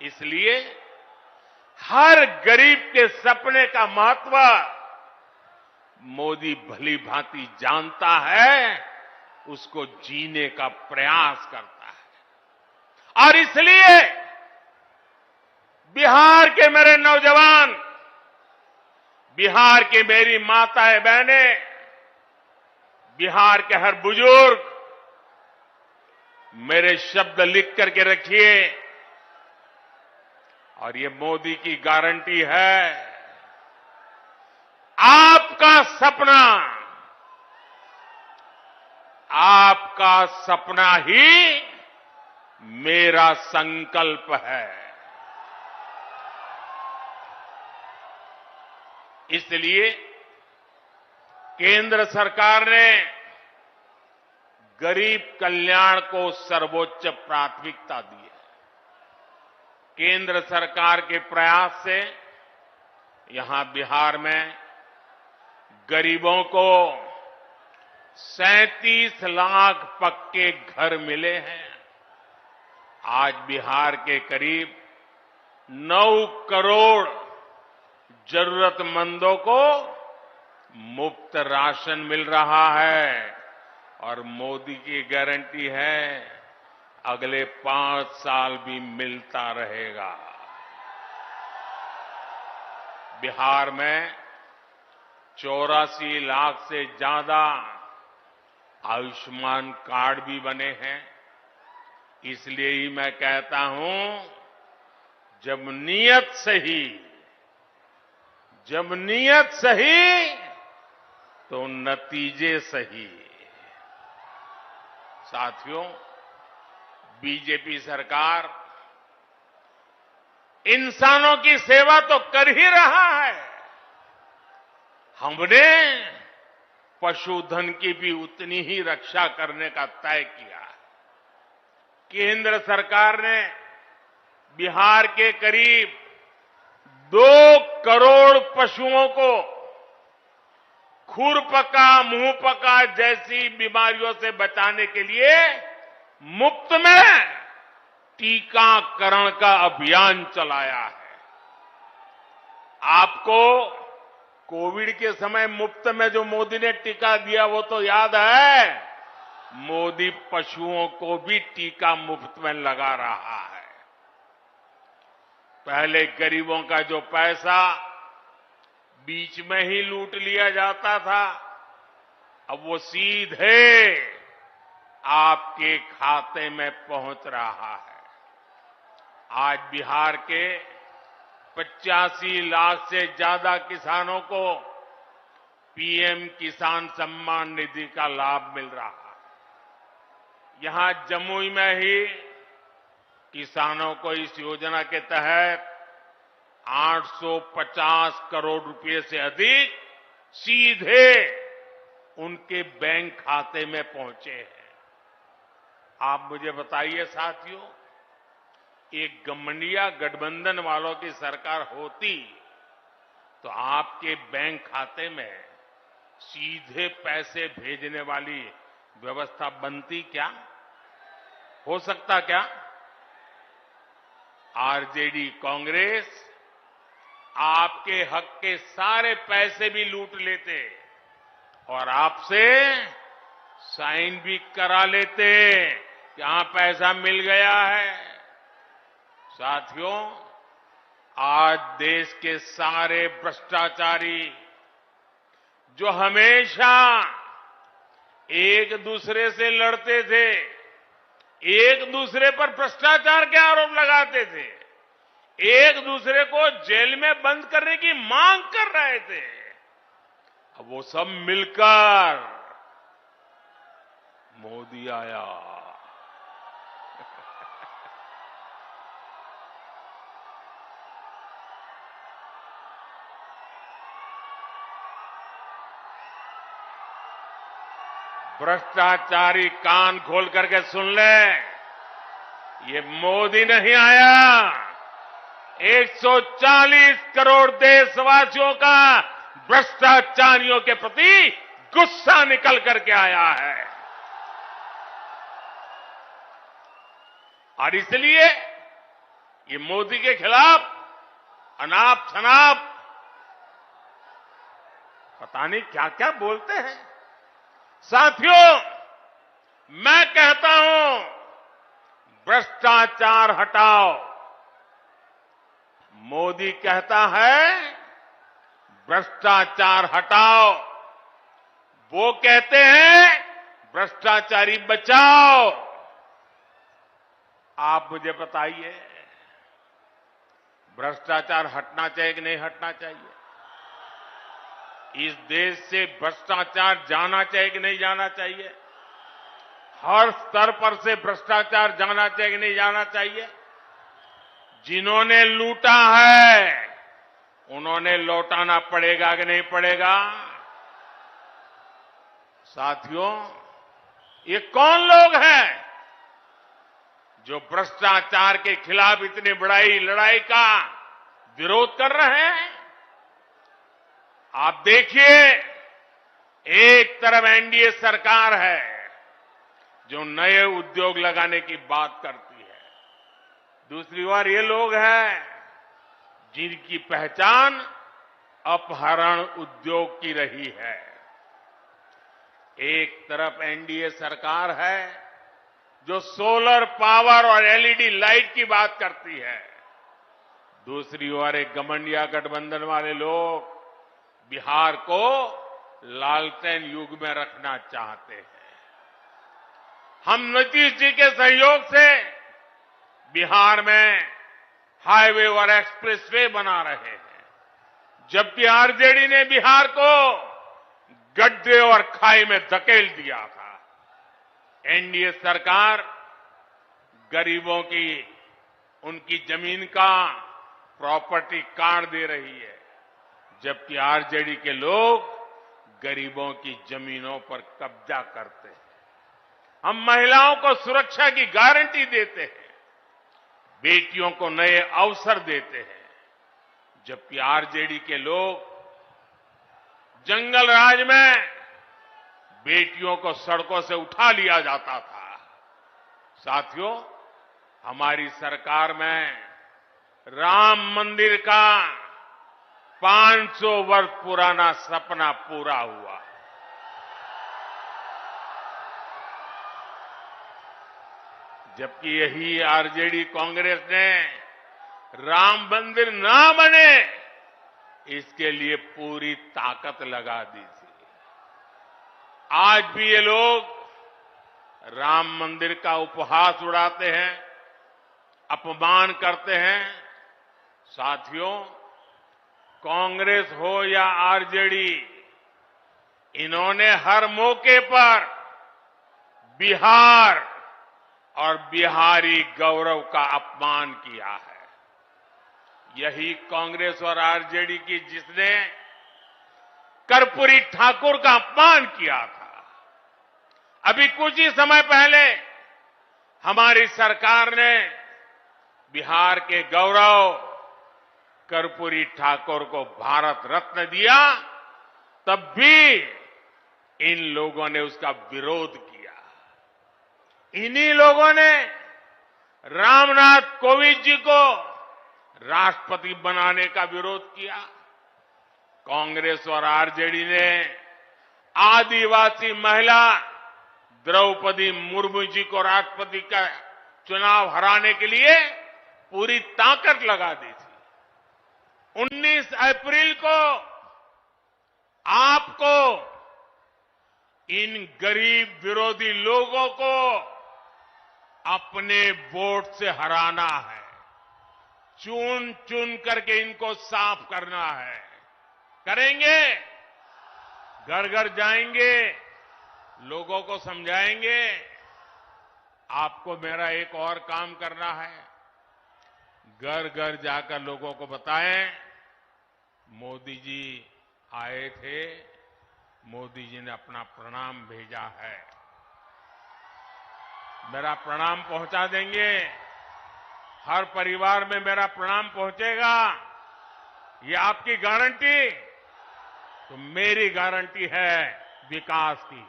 इसलिए हर गरीब के सपने का महत्व मोदी भली भांति जानता है, उसको जीने का प्रयास करता है। और इसलिए बिहार के मेरे नौजवान, बिहार की मेरी माताएं बहनें, बिहार के हर बुजुर्ग, मेरे शब्द लिख करके रखिए। और ये मोदी की गारंटी है, आपका सपना ही मेरा संकल्प है। इसलिए केंद्र सरकार ने गरीब कल्याण को सर्वोच्च प्राथमिकता दी है। केंद्र सरकार के प्रयास से यहां बिहार में गरीबों को 37 लाख पक्के घर मिले हैं। आज बिहार के करीब 9 करोड़ जरूरतमंदों को मुफ्त राशन मिल रहा है। और मोदी की गारंटी है, अगले 5 साल भी मिलता रहेगा। बिहार में 84 लाख से ज्यादा आयुष्मान कार्ड भी बने हैं। इसलिए ही मैं कहता हूं, जब नीयत सही तो नतीजे सही। साथियों, बीजेपी सरकार इंसानों की सेवा तो कर ही रहा है, हमने पशुधन की भी उतनी ही रक्षा करने का तय किया है। केंद्र सरकार ने बिहार के करीब 2 करोड़ पशुओं को खुरपका, मुंहपका जैसी बीमारियों से बचाने के लिए मुफ्त में टीकाकरण का अभियान चलाया है। आपको कोविड के समय मुफ्त में जो मोदी ने टीका दिया वो तो याद है। मोदी पशुओं को भी टीका मुफ्त में लगा रहा है। पहले गरीबों का जो पैसा बीच में ही लूट लिया जाता था, अब वो सीधे आपके खाते में पहुंच रहा है। आज बिहार के 85 लाख से ज्यादा किसानों को पीएम किसान सम्मान निधि का लाभ मिल रहा है। यहां जमुई में ही किसानों को इस योजना के तहत 850 करोड़ रुपए से अधिक सीधे उनके बैंक खाते में पहुंचे हैं। आप मुझे बताइए साथियों, एक गठबंधन गठबंधन वालों की सरकार होती तो आपके बैंक खाते में सीधे पैसे भेजने वाली व्यवस्था बनती क्या? हो सकता क्या? आरजेडी कांग्रेस आपके हक के सारे पैसे भी लूट लेते और आपसे साइन भी करा लेते कि हां पैसा मिल गया है। साथियों, आज देश के सारे भ्रष्टाचारी जो हमेशा एक दूसरे से लड़ते थे, एक दूसरे पर भ्रष्टाचार के आरोप लगाते थे, एक दूसरे को जेल में बंद करने की मांग कर रहे थे, अब वो सब मिलकर मोदी आया। भ्रष्टाचारी कान खोल करके सुन ले, ये मोदी नहीं आया, 140 करोड़ देशवासियों का भ्रष्टाचारियों के प्रति गुस्सा निकल करके आया है। और इसलिए ये मोदी के खिलाफ अनाप शनाप पता नहीं क्या क्या बोलते हैं। साथियों, मैं कहता हूं भ्रष्टाचार हटाओ। मोदी कहता है भ्रष्टाचार हटाओ। वो कहते हैं भ्रष्टाचारी बचाओ। आप मुझे बताइए, भ्रष्टाचार हटना चाहिए कि नहीं हटना चाहिए? इस देश से भ्रष्टाचार जाना चाहिए कि नहीं जाना चाहिए? हर स्तर पर से भ्रष्टाचार जाना चाहिए कि नहीं जाना चाहिए? जिन्होंने लूटा है उन्होंने लौटाना पड़ेगा कि नहीं पड़ेगा? साथियों, ये कौन लोग हैं जो भ्रष्टाचार के खिलाफ इतनी बड़ी लड़ाई का विरोध कर रहे हैं? आप देखिए, एक तरफ एनडीए सरकार है जो नए उद्योग लगाने की बात करती है, दूसरी ओर ये लोग हैं जिनकी पहचान अपहरण उद्योग की रही है। एक तरफ एनडीए सरकार है जो सोलर पावर और एलईडी लाइट की बात करती है, दूसरी ओर एक घमंडिया गठबंधन वाले लोग बिहार को लालटेन युग में रखना चाहते हैं। हम नीतीश जी के सहयोग से बिहार में हाईवे और एक्सप्रेसवे बना रहे हैं, जबकि आरजेडी ने बिहार को गड्ढे और खाई में धकेल दिया था। एनडीए सरकार गरीबों की उनकी जमीन का प्रॉपर्टी कार्ड दे रही है, जबकि आरजेडी के लोग गरीबों की जमीनों पर कब्जा करते हैं। हम महिलाओं को सुरक्षा की गारंटी देते हैं, बेटियों को नए अवसर देते हैं, जबकि आरजेडी के लोग जंगल राज में बेटियों को सड़कों से उठा लिया जाता था। साथियों, हमारी सरकार में राम मंदिर का 500 वर्ष पुराना सपना पूरा हुआ। जबकि यही आरजेडी कांग्रेस ने राम मंदिर ना बने इसके लिए पूरी ताकत लगा दी थी। आज भी ये लोग राम मंदिर का उपहास उड़ाते हैं, अपमान करते हैं। साथियों, कांग्रेस हो या आरजेडी, इन्होंने हर मौके पर बिहार और बिहारी गौरव का अपमान किया है। यही कांग्रेस और आरजेडी की जिसने कर्पूरी ठाकुर का अपमान किया था। अभी कुछ ही समय पहले हमारी सरकार ने बिहार के गौरव कर्पूरी ठाकुर को भारत रत्न दिया, तब भी इन लोगों ने उसका विरोध किया। इन्हीं लोगों ने रामनाथ कोविंद जी को राष्ट्रपति बनाने का विरोध किया। कांग्रेस और आरजेडी ने आदिवासी महिला द्रौपदी मुर्मू जी को राष्ट्रपति का चुनाव हराने के लिए पूरी ताकत लगा दी थी। 19 अप्रैल को आपको इन गरीब विरोधी लोगों को अपने वोट से हराना है। चुन चुन करके इनको साफ करना है। करेंगे, घर घर जाएंगे, लोगों को समझाएंगे। आपको मेरा एक और काम करना है, घर घर जाकर लोगों को बताएं मोदी जी आए थे, मोदी जी ने अपना प्रणाम भेजा है। मेरा प्रणाम पहुंचा देंगे, हर परिवार में मेरा प्रणाम पहुंचेगा, ये आपकी गारंटी? तो मेरी गारंटी है विकास की।